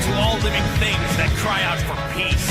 to all living things that cry out for peace.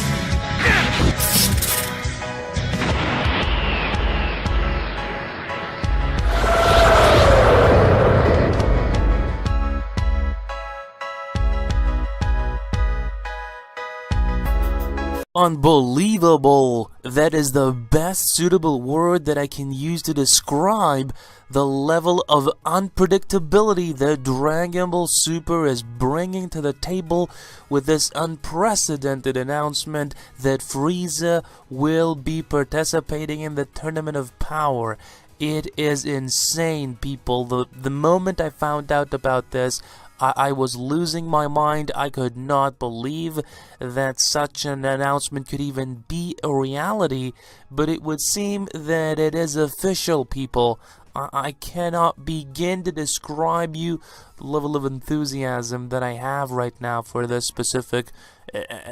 Unbelievable! That is the best suitable word that I can use to describe the level of unpredictability that Dragon Ball Super is bringing to the table with this unprecedented announcement that Frieza will be participating in the Tournament of Power. It is insane, people. The moment I found out about this, I was losing my mind. I could not believe that such an announcement could even be a reality, but it would seem that it is official, people. I cannot begin to describe you the level of enthusiasm that I have right now for this specific,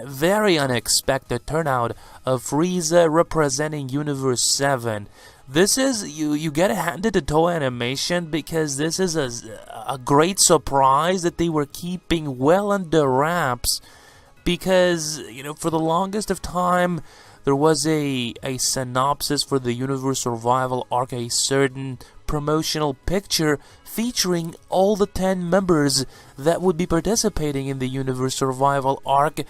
very unexpected turnout of Frieza representing Universe 7. This is, you get handed to Toei Animation because this is a great surprise that they were keeping well under wraps, because, you know, for the longest of time, there was a synopsis for the Universe Survival arc, a certain promotional picture featuring all the 10 members that would be participating in the Universe Survival arc,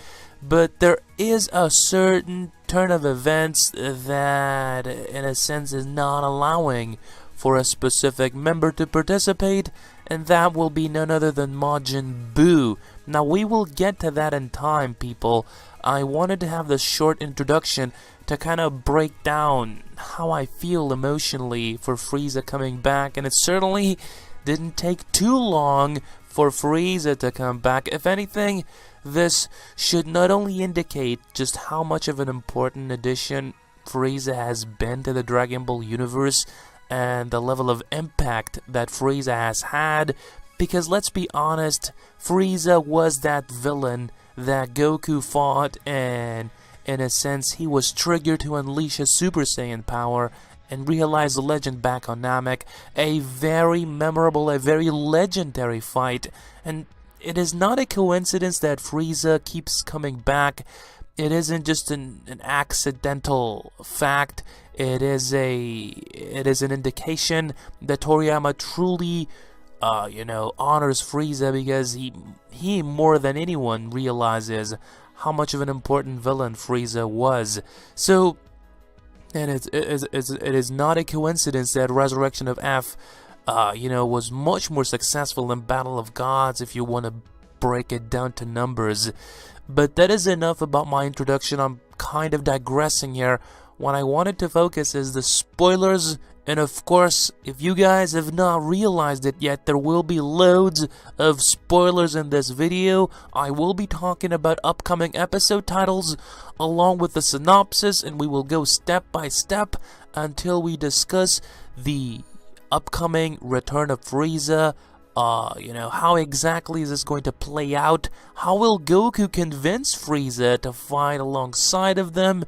but there is a certain turn of events that, in a sense, is not allowing for a specific member to participate, and that will be none other than Majin Buu. Now, we will get to that in time, people. I wanted to have this short introduction to kind of break down how I feel emotionally for Frieza coming back, and it certainly didn't take too long for Frieza to come back. If anything, this should not only indicate just how much of an important addition Frieza has been to the Dragon Ball universe and the level of impact that Frieza has had, because let's be honest, Frieza was that villain that Goku fought, and in a sense he was triggered to unleash his Super Saiyan power and realize the legend back on Namek. A very memorable, a very legendary fight, and it is not a coincidence that Frieza keeps coming back. It isn't just an accidental fact. It is an indication that Toriyama truly honors Frieza, because he more than anyone realizes how much of an important villain Frieza was. So, and it is not a coincidence that Resurrection of F, was much more successful than Battle of Gods, if you want to break it down to numbers. But that is enough about my introduction. I'm kind of digressing here. What I wanted to focus is the spoilers, and of course, if you guys have not realized it yet, there will be loads of spoilers in this video. I will be talking about upcoming episode titles along with the synopsis, and we will go step by step until we discuss the upcoming return of Frieza. How exactly is this going to play out? How will Goku convince Frieza to fight alongside of them?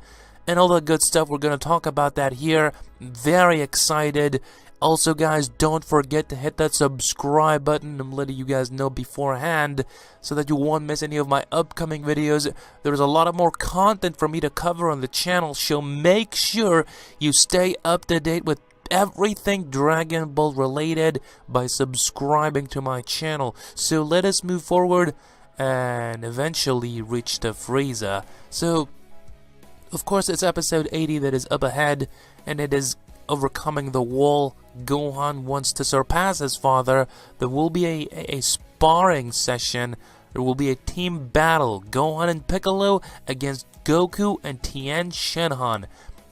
And all that good stuff. We're going to talk about that here. Very excited. Also, guys, don't forget to hit that subscribe button. I'm letting you guys know beforehand so that you won't miss any of my upcoming videos. There's a lot of more content for me to cover on the channel, so make sure you stay up to date with everything Dragon Ball related by subscribing to my channel. So let us move forward and eventually reach to Frieza. So, of course, it's episode 80 that is up ahead, and it is overcoming the wall. Gohan wants to surpass his father. There will be a sparring session. There will be a team battle. Gohan and Piccolo against Goku and Tien Shinhan.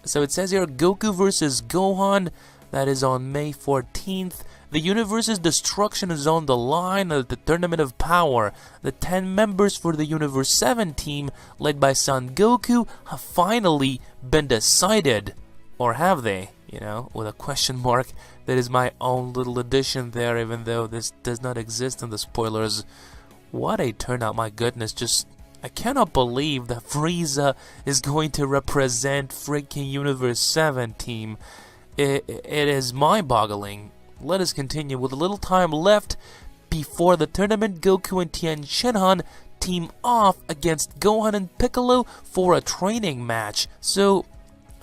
So it says here, Goku versus Gohan. That is on May 14th. The universe's destruction is on the line of the Tournament of Power. The 10 members for the Universe 7 team, led by Son Goku, have finally been decided. Or have they? With a question mark. That is my own little addition there, even though this does not exist in the spoilers. What a turnout, my goodness. I cannot believe that Frieza is going to represent freaking Universe 7 team. It is mind-boggling. Let us continue with a little time left before the tournament. Goku and Tien Shinhan team off against Gohan and Piccolo for a training match. So,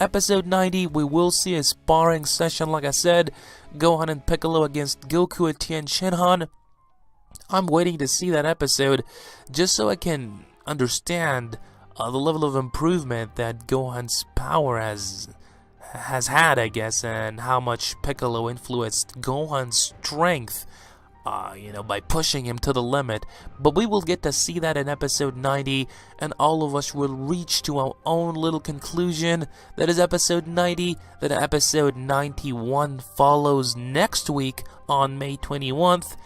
episode 90, we will see a sparring session, like I said. Gohan and Piccolo against Goku and Tien Shinhan. I'm waiting to see that episode just so I can understand the level of improvement that Gohan's power has had, I guess, and how much Piccolo influenced Gohan's strength, by pushing him to the limit. But we will get to see that in episode 90, and all of us will reach to our own little conclusion. That is episode 90. That episode 91 follows next week on May 21st.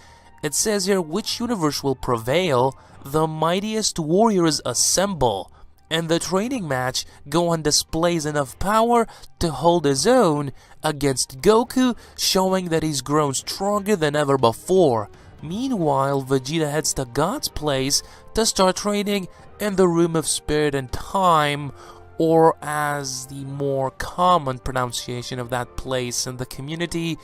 It says here, which universe will prevail? The mightiest warriors assemble. In the training match, Gohan displays enough power to hold his own against Goku, showing that he's grown stronger than ever before. Meanwhile, Vegeta heads to God's place to start training in the Room of Spirit and Time, or as the more common pronunciation of that place in the community,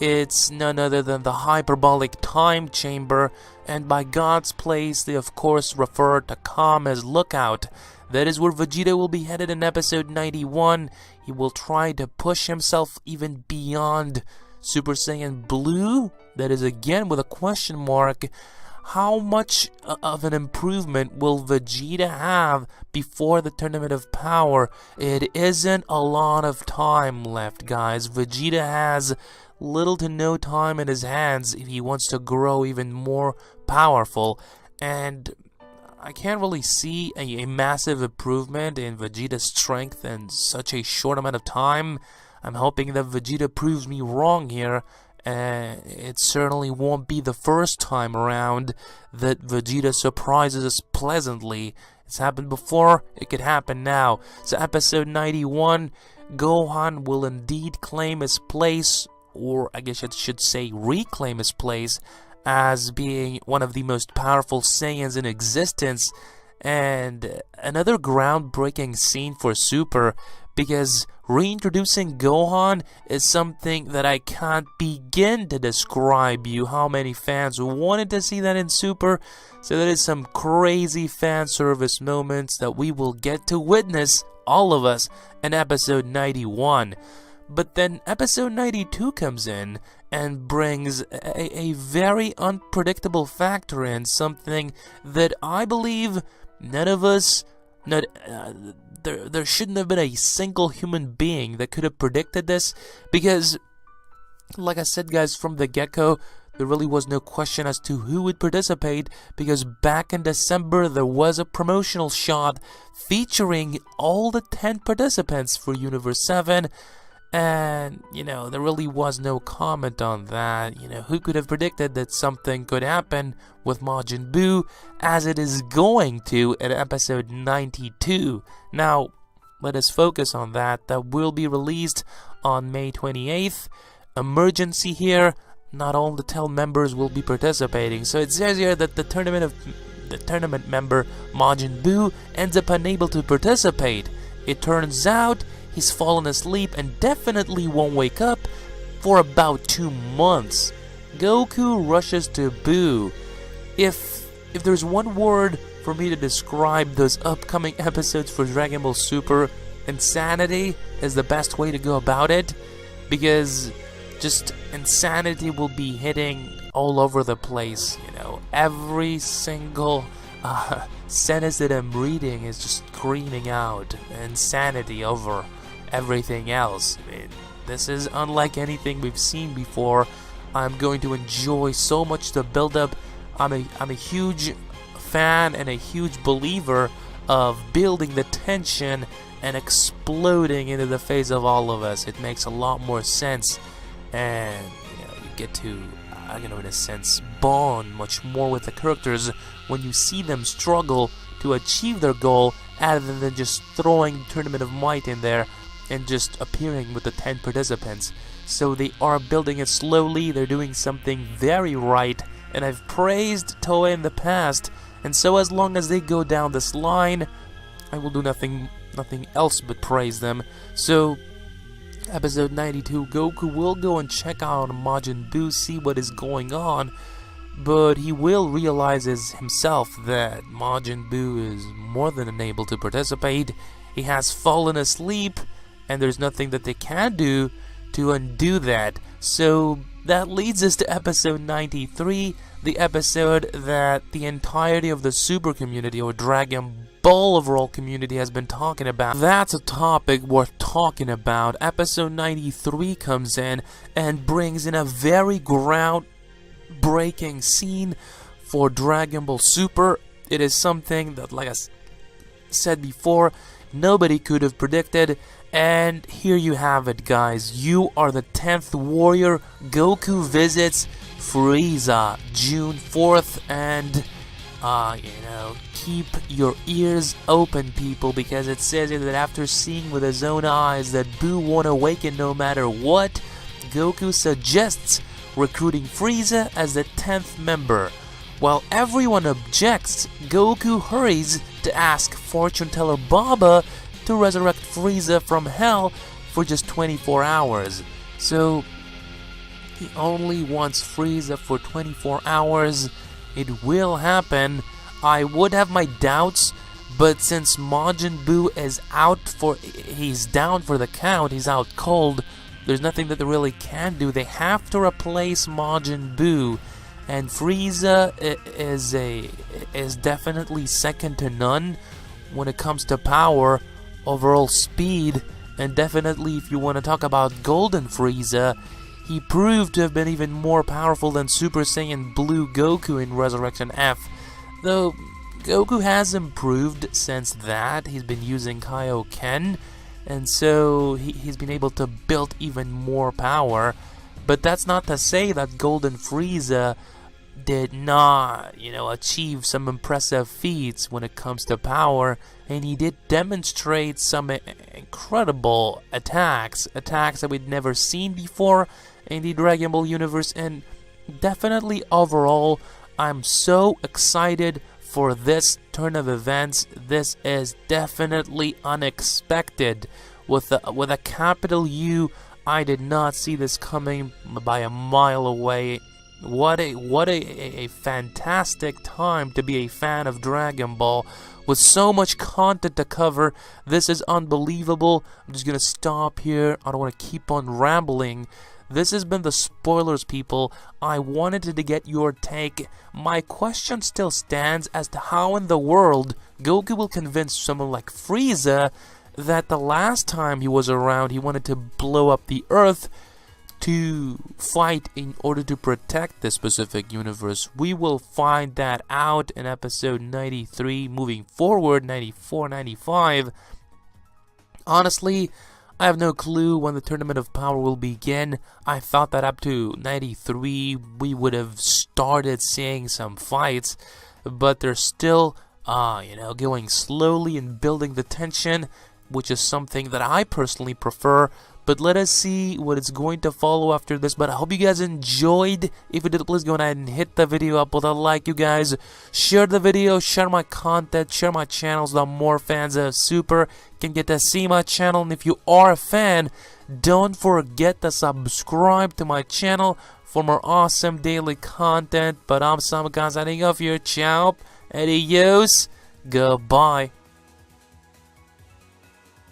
it's none other than the Hyperbolic Time Chamber, and by God's place they of course refer to Kama's Lookout. That is where Vegeta will be headed in episode 91. He will try to push himself even beyond Super Saiyan Blue. That is again with a question mark. How much of an improvement will Vegeta have before the Tournament of Power? It isn't a lot of time left, guys. Vegeta has little to no time in his hands if he wants to grow even more powerful. And I can't really see a massive improvement in Vegeta's strength in such a short amount of time. I'm hoping that Vegeta proves me wrong here. It certainly won't be the first time around that Vegeta surprises us pleasantly. It's happened before, it could happen now. So episode 91, Gohan will indeed claim his place, or I guess I should say reclaim his place, as being one of the most powerful Saiyans in existence. And another groundbreaking scene for Super, because reintroducing Gohan is something that I can't begin to describe you how many fans wanted to see that in Super. So that is some crazy fan service moments that we will get to witness, all of us, in episode 91. But then episode 92 comes in and brings a very unpredictable factor in, something that I believe none of us, there shouldn't have been a single human being that could have predicted this, because, like I said, guys, from the get-go, there really was no question as to who would participate, because back in December there was a promotional shot featuring all the 10 participants for Universe 7, and, there really was no comment on that. Who could have predicted that something could happen with Majin Buu, as it is going to in episode 92. Now, let us focus on that. That will be released on May 28th. Emergency here, not all the 10 members will be participating. So it says here that the tournament member Majin Buu ends up unable to participate. It turns out he's fallen asleep and definitely won't wake up for about 2 months. Goku rushes to Buu. If there's one word for me to describe those upcoming episodes for Dragon Ball Super, insanity is the best way to go about it, because just insanity will be hitting all over the place. Every single sentence that I'm reading is just screaming out insanity over everything else. This is unlike anything we've seen before. I'm going to enjoy so much the build-up. I'm a huge fan and a huge believer of building the tension and exploding into the face of all of us. It makes a lot more sense, and you get to, in a sense, bond much more with the characters when you see them struggle to achieve their goal, rather than just throwing Tournament of Might in there and just appearing with the 10 participants. So they are building it slowly, they're doing something very right, and I've praised Toei in the past, and so as long as they go down this line, I will do nothing else but praise them. So, episode 92, Goku will go and check out Majin Buu, see what is going on, but he will realize himself that Majin Buu is more than unable to participate. He has fallen asleep, and there's nothing that they can do to undo that. So that leads us to episode 93, the episode that the entirety of the Super community, or Dragon Ball overall community, has been talking about. That's a topic worth talking about. Episode 93 comes in and brings in a very groundbreaking scene for Dragon Ball Super. It is something that, like I said before, nobody could have predicted. And here you have it, guys. You are the 10th warrior. Goku visits Frieza June 4th, and keep your ears open, people, because it says here that after seeing with his own eyes that Buu won't awaken no matter what, Goku suggests recruiting Frieza as the 10th member. While everyone objects, Goku hurries to ask fortune teller Baba to resurrect Frieza from hell for just 24 hours. So he only wants Frieza for 24 hours. It will happen. I would have my doubts, but since Majin Buu is he's down for the count, he's out cold, there's nothing that they really can do. They have to replace Majin Buu, and Frieza is definitely second to none when it comes to power, overall speed, and definitely if you want to talk about Golden Frieza, he proved to have been even more powerful than Super Saiyan Blue Goku in Resurrection F. Though Goku has improved since that. He's been using Kaioken, and so he's been able to build even more power. But that's not to say that Golden Frieza did not, achieve some impressive feats when it comes to power, and he did demonstrate some incredible attacks that we'd never seen before in the Dragon Ball universe. And definitely overall, I'm so excited for this turn of events. This is definitely unexpected. With a capital U, I did not see this coming by a mile away. What a fantastic time to be a fan of Dragon Ball. With so much content to cover, this is unbelievable. I'm just gonna stop here. I don't want to keep on rambling. This has been the spoilers, people. I wanted to get your take. My question still stands as to how in the world Goku will convince someone like Frieza that the last time he was around, he wanted to blow up the Earth to fight in order to protect the specific universe. We will find that out in episode 93, moving forward, 94, 95. Honestly, I have no clue when the Tournament of Power will begin. I thought that up to 93 we would have started seeing some fights, but they're still, going slowly and building the tension, which is something that I personally prefer. But let us see what is going to follow after this. But I hope you guys enjoyed. If you did, please go ahead and hit the video up with a like, you guys. Share the video, share my content, share my channels. The more fans of Super can get to see my channel. And if you are a fan, don't forget to subscribe to my channel for more awesome daily content. But I'm Sam, guys, signing off here. Ciao, adios, goodbye.